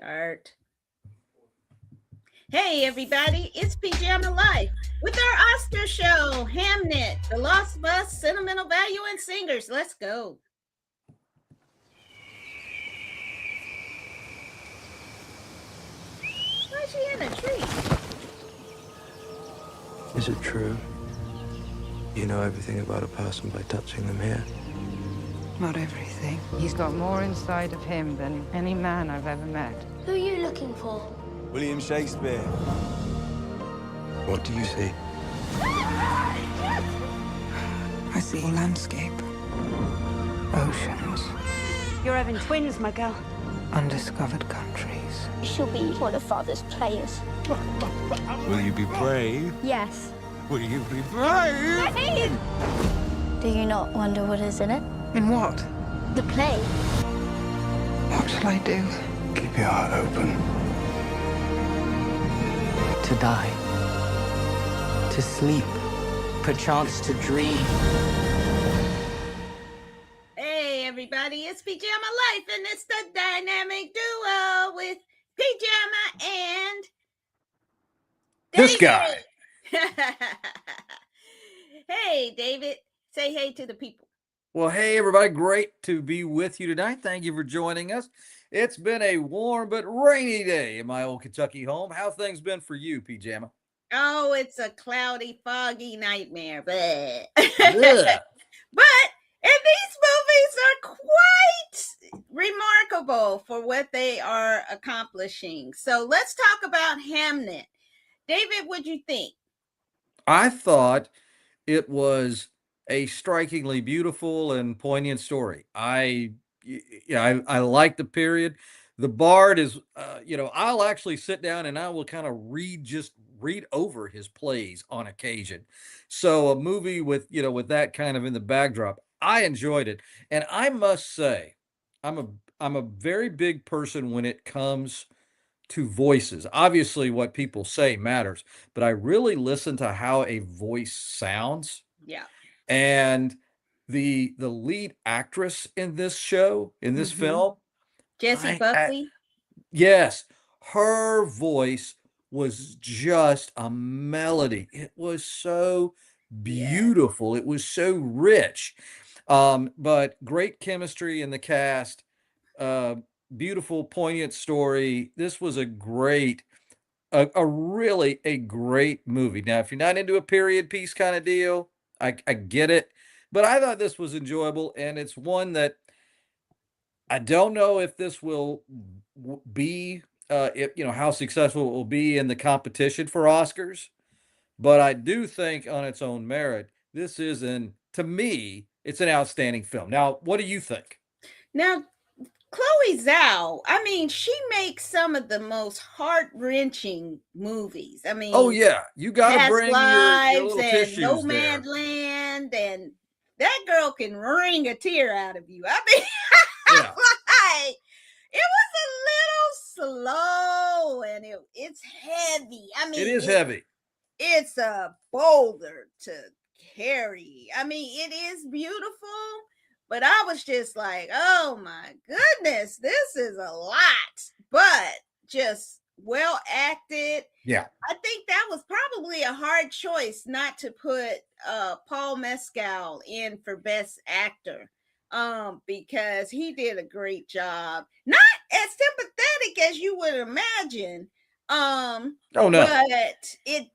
Start. Hey, everybody, it's Pajama Life with our Oscar show, Hamnet, The Lost Bus, Sentimental Value, and Singers. Let's go. Why is she in a tree? Is it true? You know everything about a person by touching them here? Not everything. He's got more inside of him than any man I've ever met. Who are you looking for? William Shakespeare. What do you see? I see a landscape. Oceans. You're having twins, my girl. Undiscovered countries. She'll be one of Father's players. Will you be brave? Yes. Will you be brave? Do you not wonder what is in it? In what? The play. What shall I do? Keep your heart open. To die, to sleep, perchance to dream. Hey, everybody, it's Pajama Life, and it's the dynamic duo with Pajama and This David. guy. Hey, David, say hey to the people. Well, hey, everybody. Great to be with you tonight. Thank you for joining us. It's been a warm but rainy day in my old Kentucky home. How things been for you, Pajama? Oh, it's a cloudy, foggy nightmare, but Yeah. but and these movies are quite remarkable for what they are accomplishing. So let's talk about Hamnet. David, what'd you think? I thought it was a strikingly beautiful and poignant story. I like the period. The Bard is, I'll actually sit down and I will kind of read over his plays on occasion. So a movie with that kind of in the backdrop, I enjoyed it. And I must say, I'm a very big person when it comes to voices. Obviously, what people say matters, but I really listen to how a voice sounds. Yeah. And the lead actress in this show, in this film, Jessie I Buckley. yes, her voice was just a melody. It was so beautiful. It was so rich. But great chemistry in the cast. Uh, Beautiful, poignant story. This was a really a great movie. Now, if you're not into a period piece kind of deal, I get it, but I thought this was enjoyable, and it's one that I don't know if this will be, how successful it will be in the competition for Oscars, but I do think on its own merit, to me, it's an outstanding film. Now, what do you think? Now, Chloe Zhao, I mean, she makes some of the most heart-wrenching movies. I mean, Oh yeah, you got to Past bring your Lives little and tissues there. Nomadland, and that girl can wring a tear out of you. I mean, Yeah. like, it was a little slow, and it's heavy. I mean, It is heavy. It's a boulder to carry. I mean, it is beautiful, but I was just like, oh my goodness, this is a lot, but just well acted. Yeah. I think that was probably a hard choice not to put Paul Mescal in for Best Actor, because he did a great job. Not as sympathetic as you would imagine. Oh no. But it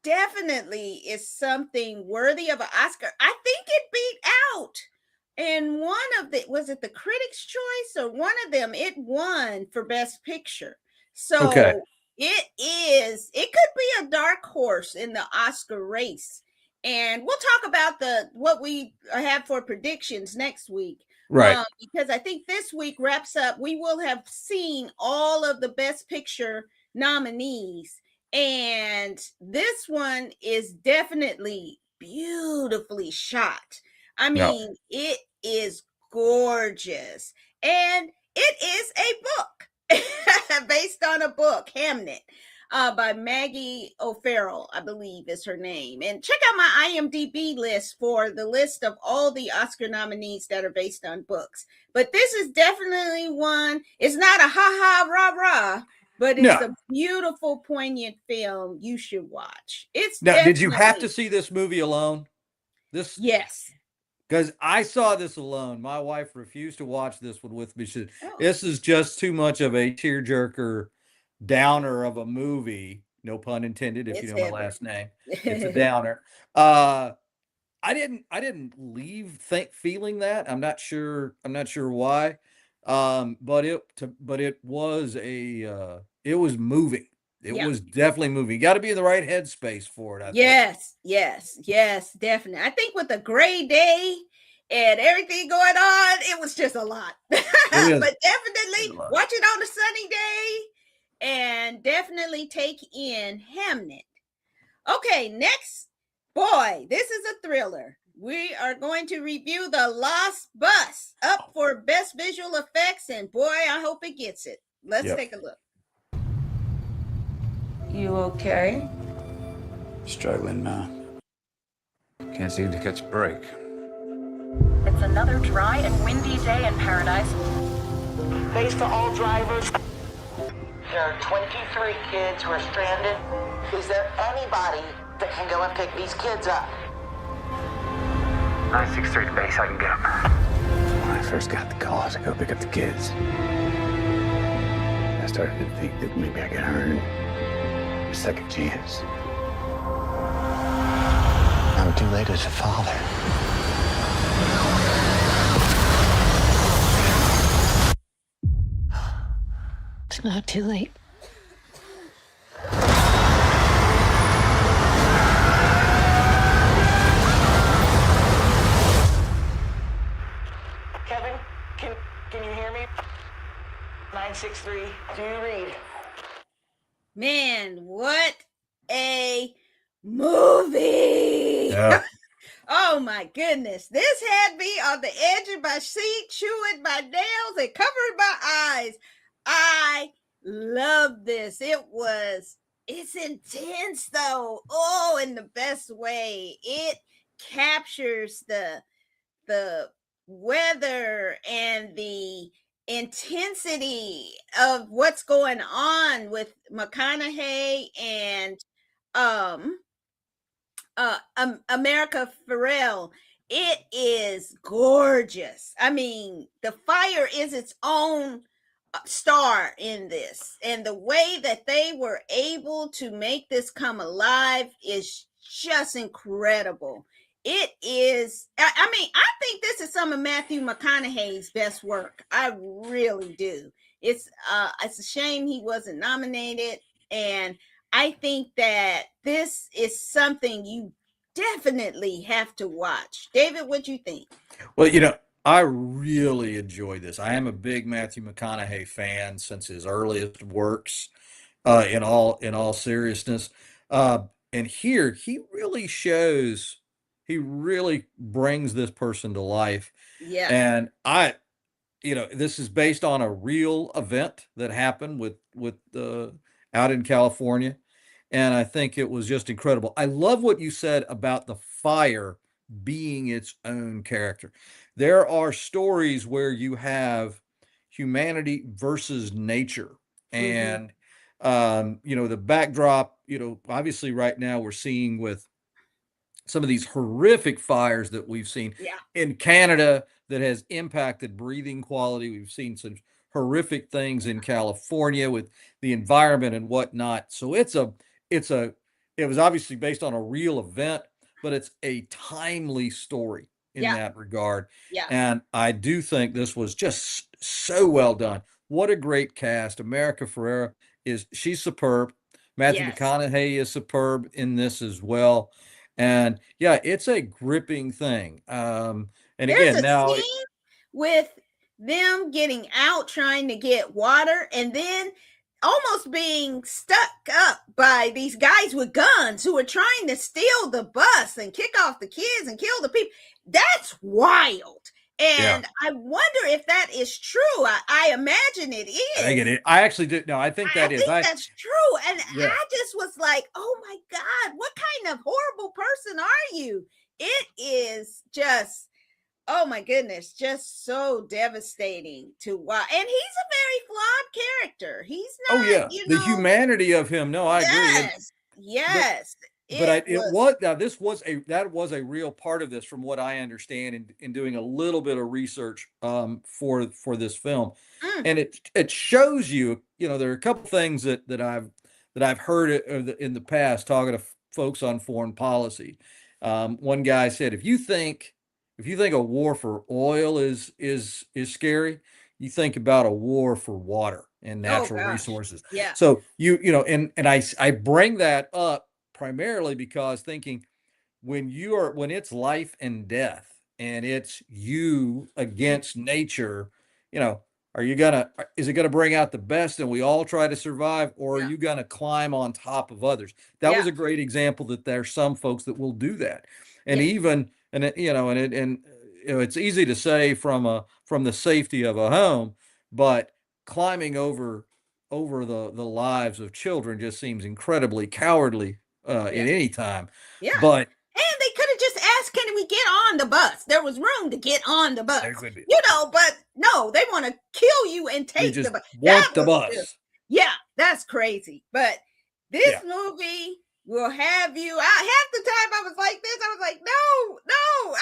definitely is something worthy of an Oscar. I think it beat out. And was it the Critics' Choice or one of them? It won for Best Picture. So Okay. it could be a dark horse in the Oscar race. And we'll talk about what we have for predictions next week. Right. Because I think this week wraps up. We will have seen all of the Best Picture nominees. And this one is definitely beautifully shot. I mean, It is gorgeous. And it is a book based on a book, Hamnet. by Maggie O'Farrell, I believe is her name. And check out my IMDb list for the list of all the Oscar nominees that are based on books. But this is definitely one. It's not a ha-ha, rah-rah, but it's a beautiful, poignant film you should watch. It's now, definitely... Did you have to see this movie alone? Yes. Because I saw this alone. My wife refused to watch this one with me. She said, this is just too much of a tearjerker, downer of a movie. No pun intended, if you know my last name. It's a downer. I didn't leave feeling that. I'm not sure why. But it was it was moving. It was definitely moving. You got to be in the right headspace for it. I think. Yes, definitely. I think with a gray day and everything going on, it was just a lot. But definitely watch it on a sunny day and definitely take in Hamnet. Okay, next, boy, this is a thriller. We are going to review The Lost Bus, up for Best Visual Effects, and boy, I hope it gets it. Let's take a look. You okay? Struggling now. Can't seem to catch a break. It's another dry and windy day in paradise. Thanks to all drivers. There are 23 kids who are stranded. Is there anybody that can go and pick these kids up? 963 to base, I can get them. When I first got the call to go pick up the kids, I started to think that maybe I could earn a second chance. I'm too late as a father. It's not too late. Kevin, can you hear me? 963, do you read? Man, what a movie! Yeah. Oh my goodness. This had me on the edge of my seat, chewing my nails and covering my eyes. I love this. It's intense though. Oh, in the best way. It captures the weather and the intensity of what's going on with McConaughey and America Ferrell. It is gorgeous. I mean, the fire is its own star in this, and the way that they were able to make this come alive is just incredible. It is, I mean, I think this is some of Matthew McConaughey's best work. I really do. It's a shame he wasn't nominated, and I think that this is something you definitely have to watch. David, what do you think? Well, I really enjoy this. I am a big Matthew McConaughey fan since his earliest works, in all seriousness. And here he really brings this person to life. Yeah. And this is based on a real event that happened with out in California. And I think it was just incredible. I love what you said about the fire being its own character. There are stories where you have humanity versus nature. And, the backdrop, obviously right now we're seeing with some of these horrific fires that we've seen in Canada that has impacted breathing quality. We've seen some horrific things in California with the environment and whatnot. So it was obviously based on a real event, but it's a timely story in that regard. Yeah. And I do think this was just so well done. What a great cast. America Ferrera she's superb. Matthew McConaughey is superb in this as well. And it's a gripping thing. And there's again, now scene with them getting out trying to get water and then almost being stuck up by these guys with guns who are trying to steal the bus and kick off the kids and kill the people. That's wild. And I wonder if that is true. I imagine it is. I get it. I actually did. No, I think that I is. think that's true. And Yeah. I just was like, oh my God, what kind of horrible person are you? It is just, oh my goodness, just so devastating to watch. And he's a very flawed character. He's not, the humanity of him. No, I agree. Yes. But that was a real part of this, from what I understand, in doing a little bit of research for this film, and it shows you, there are a couple things that I've heard in the past, talking to folks on foreign policy. One guy said, if you think a war for oil is scary, you think about a war for water and natural resources. Yeah. So and I bring that up primarily because thinking, when it's life and death and it's you against nature, is it gonna bring out the best and we all try to survive, or are you gonna climb on top of others? That was a great example that there's some folks that will do that. And it's easy to say from the safety of a home, but climbing over the lives of children just seems incredibly cowardly at any time. Yeah. But and they could have just asked, can we get on the bus? There was room to get on the bus. But no, they want to kill you and take the bus. Want the bus. That's crazy. But this movie will have you. Half the time I was like this. I was like, no.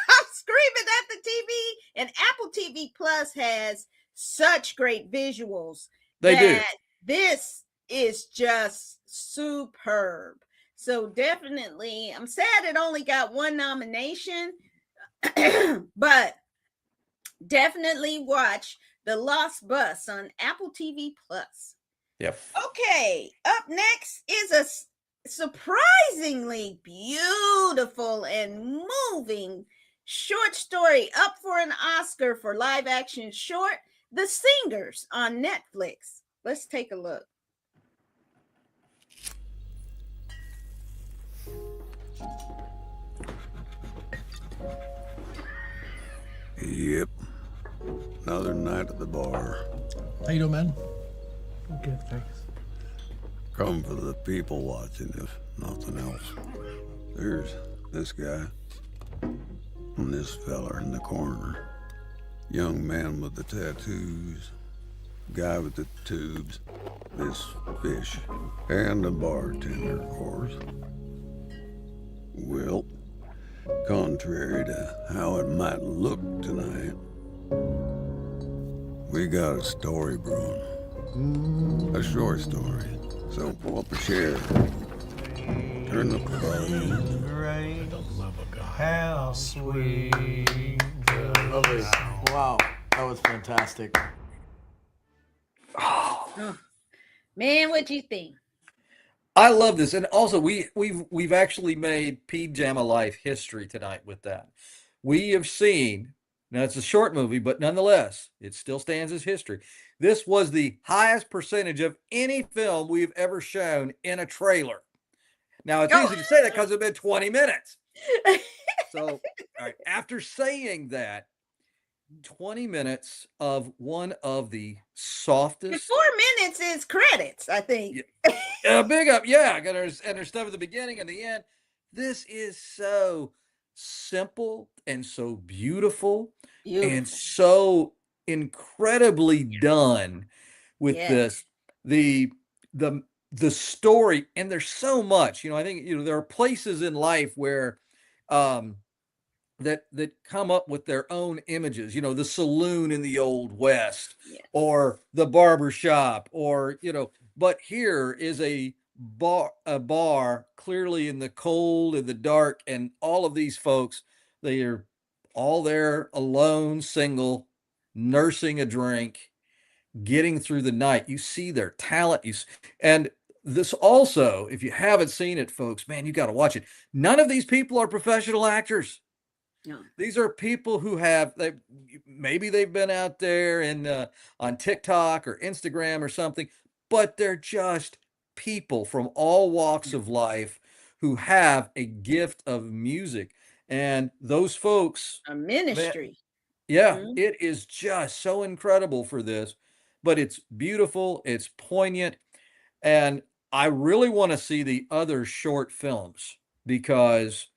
I'm screaming at the TV. And Apple TV Plus has such great visuals. They do. This is just superb. So definitely, I'm sad it only got one nomination, but definitely watch The Lost Bus on Apple TV Plus. Yep. Okay, up next is a surprisingly beautiful and moving short story up for an Oscar for live action short, The Singers, on Netflix. Let's take a look. Yep. Another night at the bar. How you doing, man? Good, thanks. Come for the people watching, if nothing else. There's this guy and this fella in the corner. Young man with the tattoos. Guy with the tubes. This fish. And the bartender, of course. Well, contrary to how it might look tonight, we got a story brewing. A short story. So pull up a chair. Turn the plug. How sweet. Lovely. Wow, that was fantastic. Oh, man, what do you think? I love this, and also we've actually made Pajama Life history tonight with that. We have seen, now it's a short movie, but nonetheless, it still stands as history. This was the highest percentage of any film we've ever shown in a trailer. Now, it's easy to say that because it's been 20 minutes. So, all right, after saying that, 20 minutes of one of the softest. 4 minutes is credits, I think. Big up, yeah. And there's stuff at the beginning and the end. This is so simple and so beautiful. And so incredibly done with this. The story, and there's so much. I think there are places in life where that come up with their own images, the saloon in the old West, or the barber shop, or but here is a bar clearly in the cold and the dark, and all of these folks, they are all there alone, single, nursing a drink, getting through the night. You see their talent, and this also, if you haven't seen it, folks, man, you got to watch it. None of these people are professional actors. No. These are people who maybe they've been out there on TikTok or Instagram or something, but they're just people from all walks of life who have a gift of music. And those folks, a ministry. Yeah, Mhm. it is just so incredible for this, but it's beautiful, it's poignant, and I really want to see the other short films because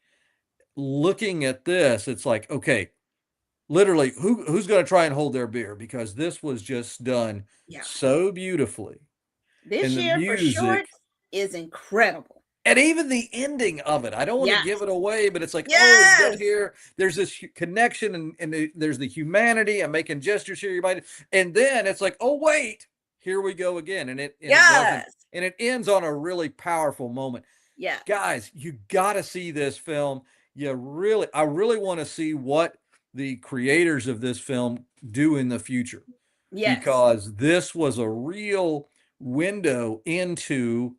looking at this, it's like, okay, literally, who's going to try and hold their beer because this was just done Yeah. so beautifully, This and the year for music, shorts is incredible. and even the ending of it. I don't want to give Yes. it away, but it's like, oh, we get Yes. here. There's this connection, and there's the humanity. I'm making gestures here, and then it's like, oh wait, here we go again, and it doesn't, Yes. and it ends on a really powerful moment. Yeah. Guys, you got to see this film. I really want to see what the creators of this film do in the future Yes. because this was a real window into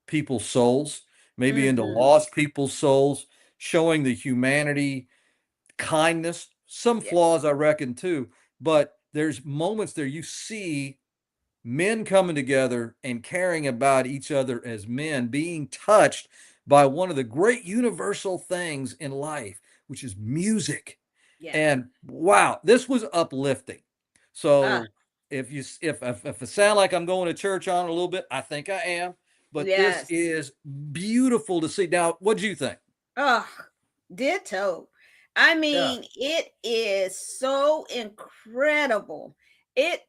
people's souls, maybe into Mhm. lost people's souls, showing the humanity, kindness, some Yeah. flaws, I reckon, too. But there's moments there you see men coming together and caring about each other as men, being touched by one of the great universal things in life, which is music. Yeah. And wow, this was uplifting. Ah, So if it sound like I'm going to church on it a little bit, I think I am. But this yes. is beautiful to see. Now, what do you think? Oh, ditto. I Yeah. mean, it is so incredible. It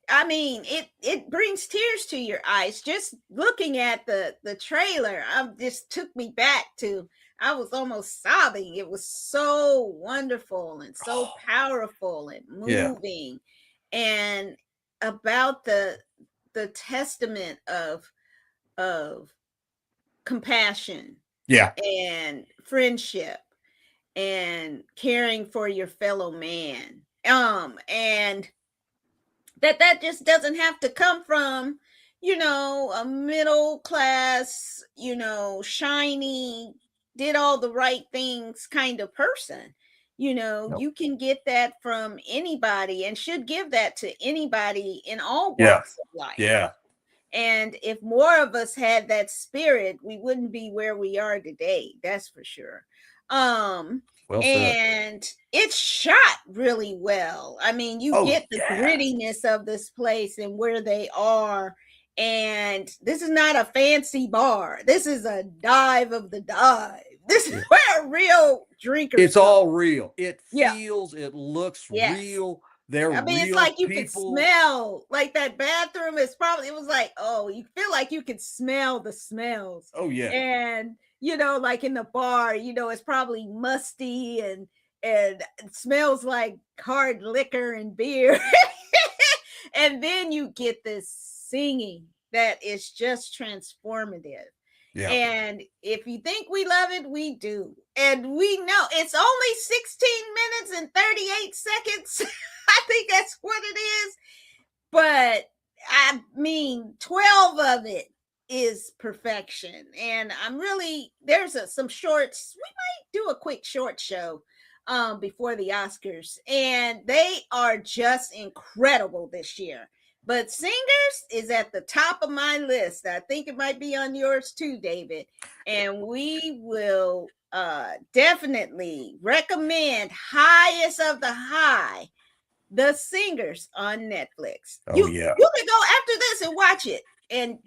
brings tears to your eyes just looking at the trailer. Just took me back to I was almost sobbing. It was so wonderful and so powerful and Yeah. moving and about the testament of compassion Yeah. and friendship and caring for your fellow man and that just doesn't have to come from a middle class, shiny, did all the right things kind of person. No. You can get that from anybody and should give that to anybody in all Yeah. walks of life. Yeah. And if more of us had that spirit, we wouldn't be where we are today. That's for sure. Um, Well said. and it's shot really well. I mean, you Oh, get the yeah. grittiness of this place and where they are. And this is not a fancy bar. This is a dive of the dive. This is Yeah. where real drinkers It's go. all real. It Yeah. feels, it looks Yes. real. They're I mean, it's real like you could people. smell like that bathroom is probably, it was like, oh, you feel like you could smell the smells. Oh, yeah. And, like in the bar, it's probably musty and it smells like hard liquor and beer. And then you get this singing that is just transformative. Yeah. And if you think we love it, we do. And we know it's only 16 minutes and 38 seconds. I think that's what it is. But I mean, 12 of it is perfection. And there's some shorts. We might do a quick short show before the Oscars. And they are just incredible this year. But Singers is at the top of my list. I think it might be on yours too, David. And we will definitely recommend highest of the high, The Singers on Netflix. Oh, You yeah. you can go after this and watch it and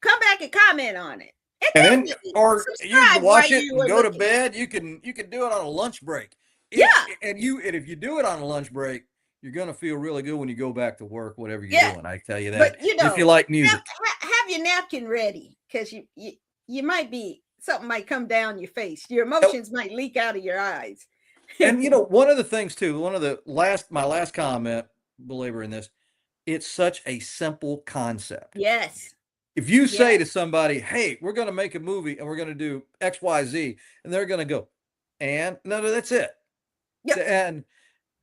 come back and comment on it. And then, Definitely or you can subscribe watch while it you and were go to looking. bed. You can do it on a lunch break. Yeah. And if you do it on a lunch break, you're gonna feel really good when you go back to work, whatever you're Yeah. doing. I tell you that. But If you like music. have your napkin ready because you might be something might come down your face. Your Oh, emotions might leak out of your eyes. and one of the things too, my last comment, belabor in this, it's such a simple concept. Yes. If you say Yes. to somebody, "Hey, we're going to make a movie and we're going to do XYZ," and they're going to go, "And no, that's it." Yep. And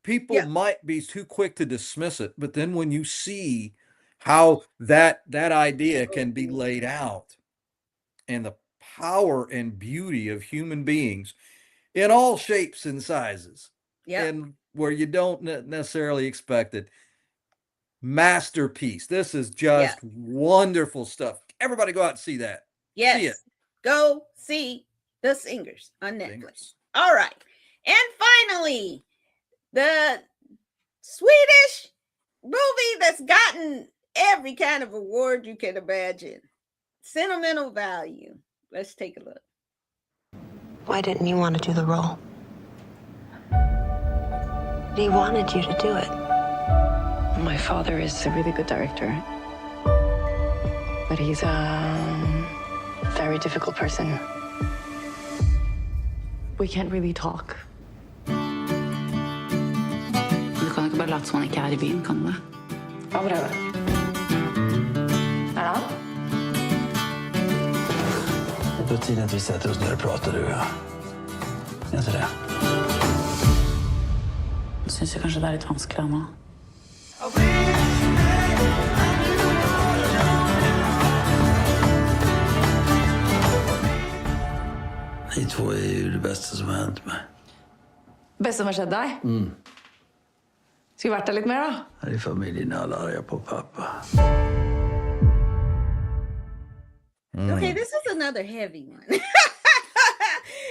people Yep. might be too quick to dismiss it, but then when you see how that idea can be laid out and the power and beauty of human beings in all shapes and sizes, Yep. and where you don't necessarily expect it, masterpiece. This is Yeah. just wonderful stuff. Everybody go out and see that. See it. Yes. Go see The Singers on Netflix. Singers. All right. And finally, the Swedish movie that's gotten every kind of award you can imagine. Sentimental Value. Let's take a look. Why didn't you want to do the role? He wanted you to do it. My father is a really good director, but he's a very difficult person. We can't really talk. Du kan ikke bare late som han ikke er I byen, kan du det? Hva prøver? Er det han? Det är på tiden att vi sätter oss ner och pratar, du och jag. Inte det? Jeg synes kanskje det litt vanskelig nå. Ni två är ju det bästa som har hänt mig. Beste som har skjedd deg? Skulle vært der litt mer, da? Här i familjen är alla arga på pappa. Okay, this is another heavy one.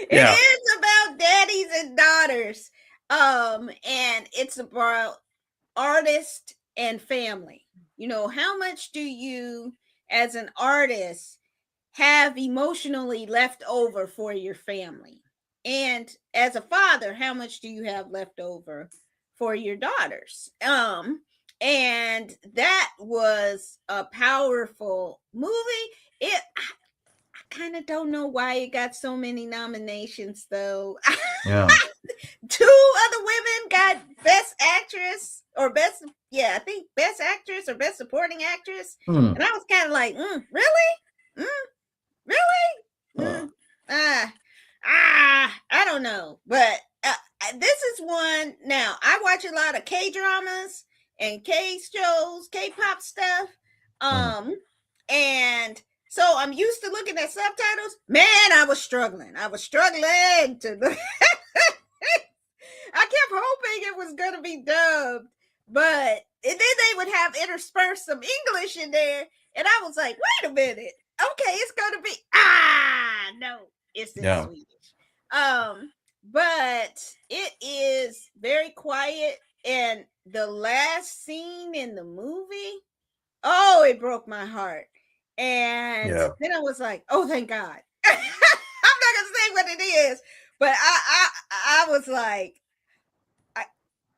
Yeah. It is about daddies and daughters. And it's about artist and family. You know, how much do you, as an artist, have emotionally left over for your family? And as a father, how much do you have left over for your daughters? And that was a powerful movie. I kind of don't know why it got so many nominations, though. Yeah. 2 other women got Best Actress or Best, I think Best Actress or Best Supporting Actress. And I was kind of like, really? Really? I don't know. But this is one. Now, I watch a lot of K-dramas and K-shows, K-pop stuff. And so I'm used to looking at subtitles. Man, I was struggling. To look. I kept hoping it was going to be dubbed, but then they would have interspersed some English in there. And I was like, wait a minute. Okay, it's going to be, no, it's in Swedish. But it is very quiet. And the last scene in the movie, it broke my heart. And then I was like, oh, thank God. I'm not going to say what it is, but I was like,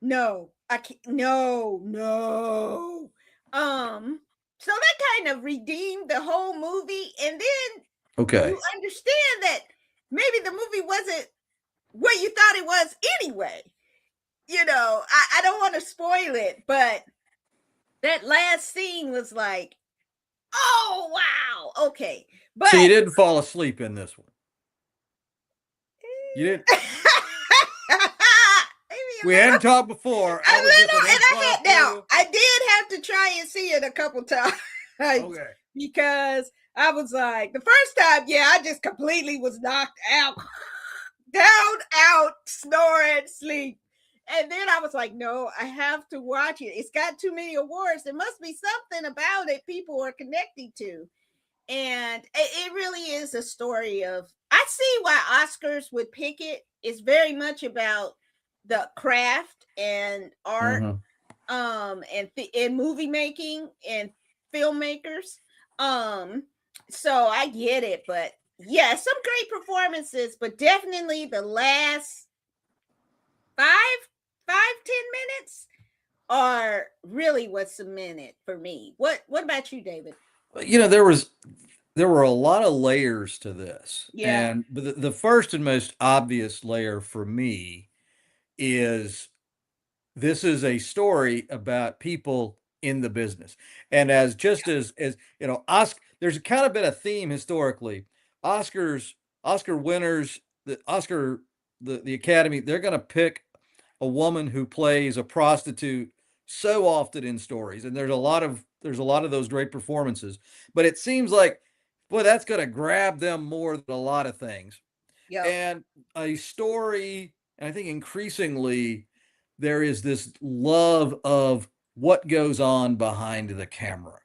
no, I can't, no. So that kind of redeemed the whole movie. And then you understand that maybe the movie wasn't what you thought it was anyway. You know, I don't want to spoil it, but that last scene was like, oh, wow. Okay. But so you didn't fall asleep in this one. You didn't. We hadn't talked before. I did have to try and see it a couple times. Because I was like, the first time, I just completely was knocked out, down, out, snoring, sleep. And then I was like, no, I have to watch it. It's got too many awards. There must be something about it people are connecting to. And it really is a story of, I see why Oscars would pick it. It's very much about the craft and art, and movie making and filmmakers. So I get it, but some great performances, but definitely the last 5-10 minutes are really what cemented for me. What about you, David? You know, there were a lot of layers to this. And the first and most obvious layer for me is this is a story about people in the business. And as you know, there's kind of been a theme historically. Oscar winners, the Academy, they're going to pick a woman who plays a prostitute so often in stories. And there's a lot of those great performances, but it seems like, boy, that's going to grab them more than a lot of things. And a story, and I think increasingly there is this love of what goes on behind the camera.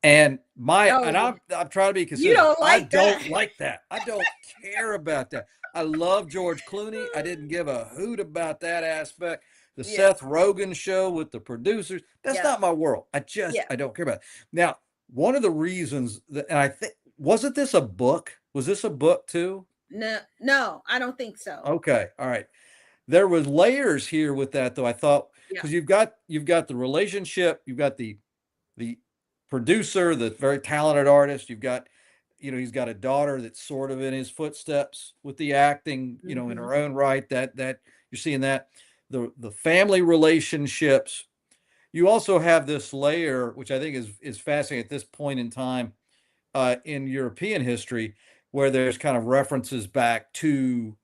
And I'm trying to be consistent. You don't like I don't like that. I don't care about that. I love George Clooney. I didn't give a hoot about that aspect, the Yeah. Seth Rogen show with the producers. That's Yeah. not my world. I don't care about it. Now, one of the reasons that, and I think, wasn't this a book? Was this a book too? No, I don't think so. Okay. All right. There was layers here with that though. I thought, Yeah. because you've got the relationship, you've got the producer, the very talented artist, you've got, he's got a daughter that's sort of in his footsteps with the acting, in her own right, that you're seeing that, the family relationships. You also have this layer, which I think is fascinating at this point in time in European history, where there's kind of references back to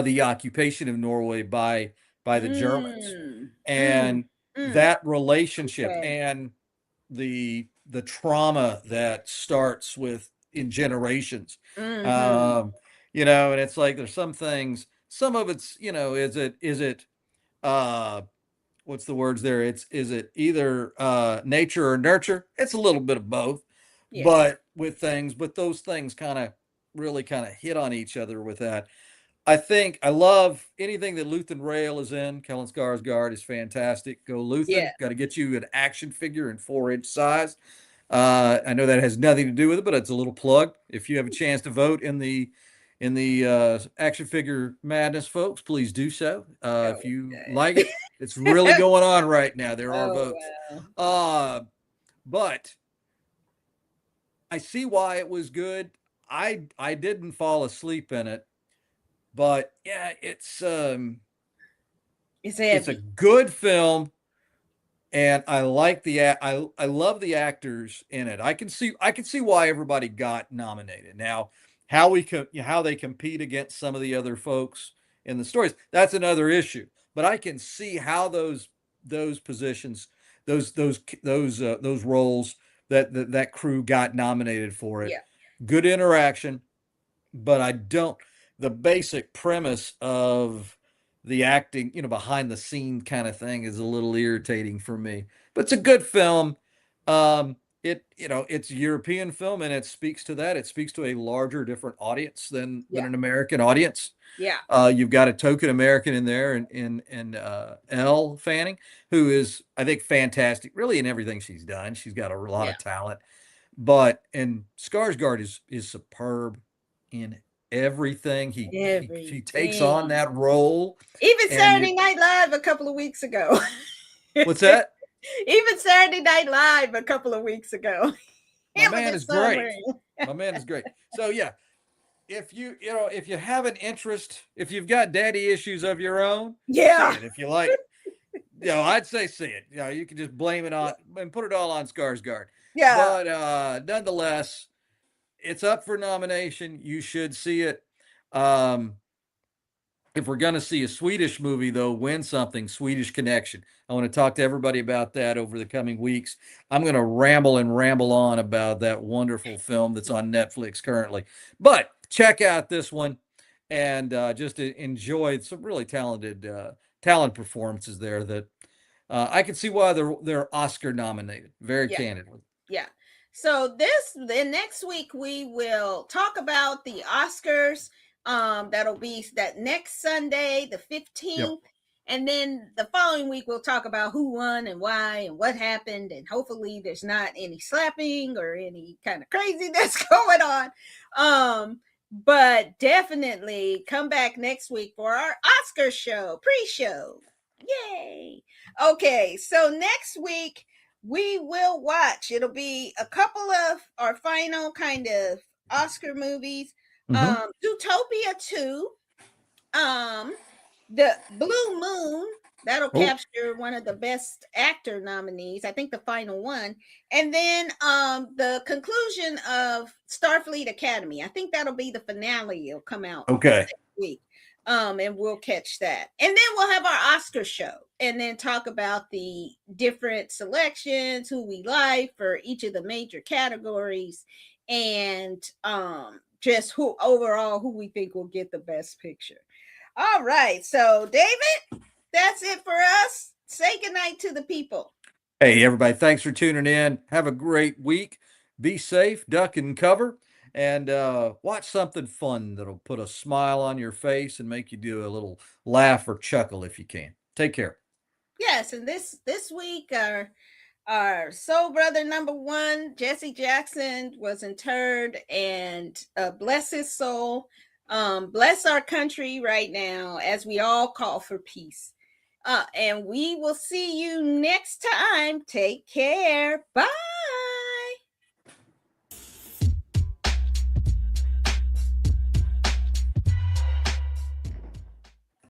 the occupation of Norway by the Germans, and that relationship Okay. and the trauma that starts with in generations. And it's like there's some things, some of it's, is it what's the words there? Is it either nature or nurture? It's a little bit of both. Yeah. But those things really hit on each other with that. I think I love anything that Luthen Rail is in. Kellen Skarsgård is fantastic. Go Luthen. Yeah. Got to get you an action figure in 4-inch size. I know that has nothing to do with it, but it's a little plug. If you have a chance to vote in the action figure madness, folks, please do so. If you like it, it's really going on right now. There are votes. Wow. But I see why it was good. I didn't fall asleep in it. But yeah, it's heavy. It's a good film, and I like I love the actors in it. I can see why everybody got nominated. Now, how they compete against some of the other folks in the stories, that's another issue. But I can see how those positions, those roles that crew got nominated for it. Yeah. Good interaction, but the basic premise of the acting, behind the scene kind of thing is a little irritating for me. But it's a good film. It's a European film, and it speaks to that. It speaks to a larger, different audience than an American audience. Yeah. You've got a token American in there, in Elle Fanning, who is, I think, fantastic, really, in everything she's done. She's got a lot of talent. And Skarsgård is superb in everything. He takes on that role. Even Saturday Night Live a couple of weeks ago. What's that? Even Saturday Night Live a couple of weeks ago. My man is great. My man is great. So yeah, if you have an interest, if you've got daddy issues of your own, see it. If you like, I'd say see it. You can just blame it on and put it all on Skarsgård. Yeah. But nonetheless, it's up for nomination. You should see it. If we're going to see a Swedish movie, though, win something, Swedish Connection. I want to talk to everybody about that over the coming weeks. I'm going to ramble on about that wonderful film that's on Netflix currently. But check out this one and just enjoy some really talent performances there that I can see why they're Oscar nominated. Very candidly. Yeah. So next week we will talk about the Oscars. That'll be that next Sunday, the 15th. Yep. And then the following week, we'll talk about who won and why and what happened. And hopefully there's not any slapping or any kind of crazy that's going on. But definitely come back next week for our Oscar show, pre-show. Yay. Okay. So next week we will watch, it'll be a couple of our final kind of Oscar movies. Zootopia 2, the Blue Moon, that'll capture one of the best actor nominees, I think the final one, and then the conclusion of Starfleet Academy. I think that'll be the finale. It'll come out next week, and we'll catch that, and then we'll have our Oscar show, and then talk about the different selections, who we like for each of the major categories, and just who we think will get the best picture. All right. So, David, that's it for us. Say goodnight to the people. Hey, everybody. Thanks for tuning in. Have a great week. Be safe, duck and cover, and watch something fun that'll put a smile on your face and make you do a little laugh or chuckle if you can. Take care. Yes, and this week our soul brother number 1, Jesse Jackson, was interred, and bless his soul. Bless our country right now as we all call for peace. And we will see you next time. Take care. Bye.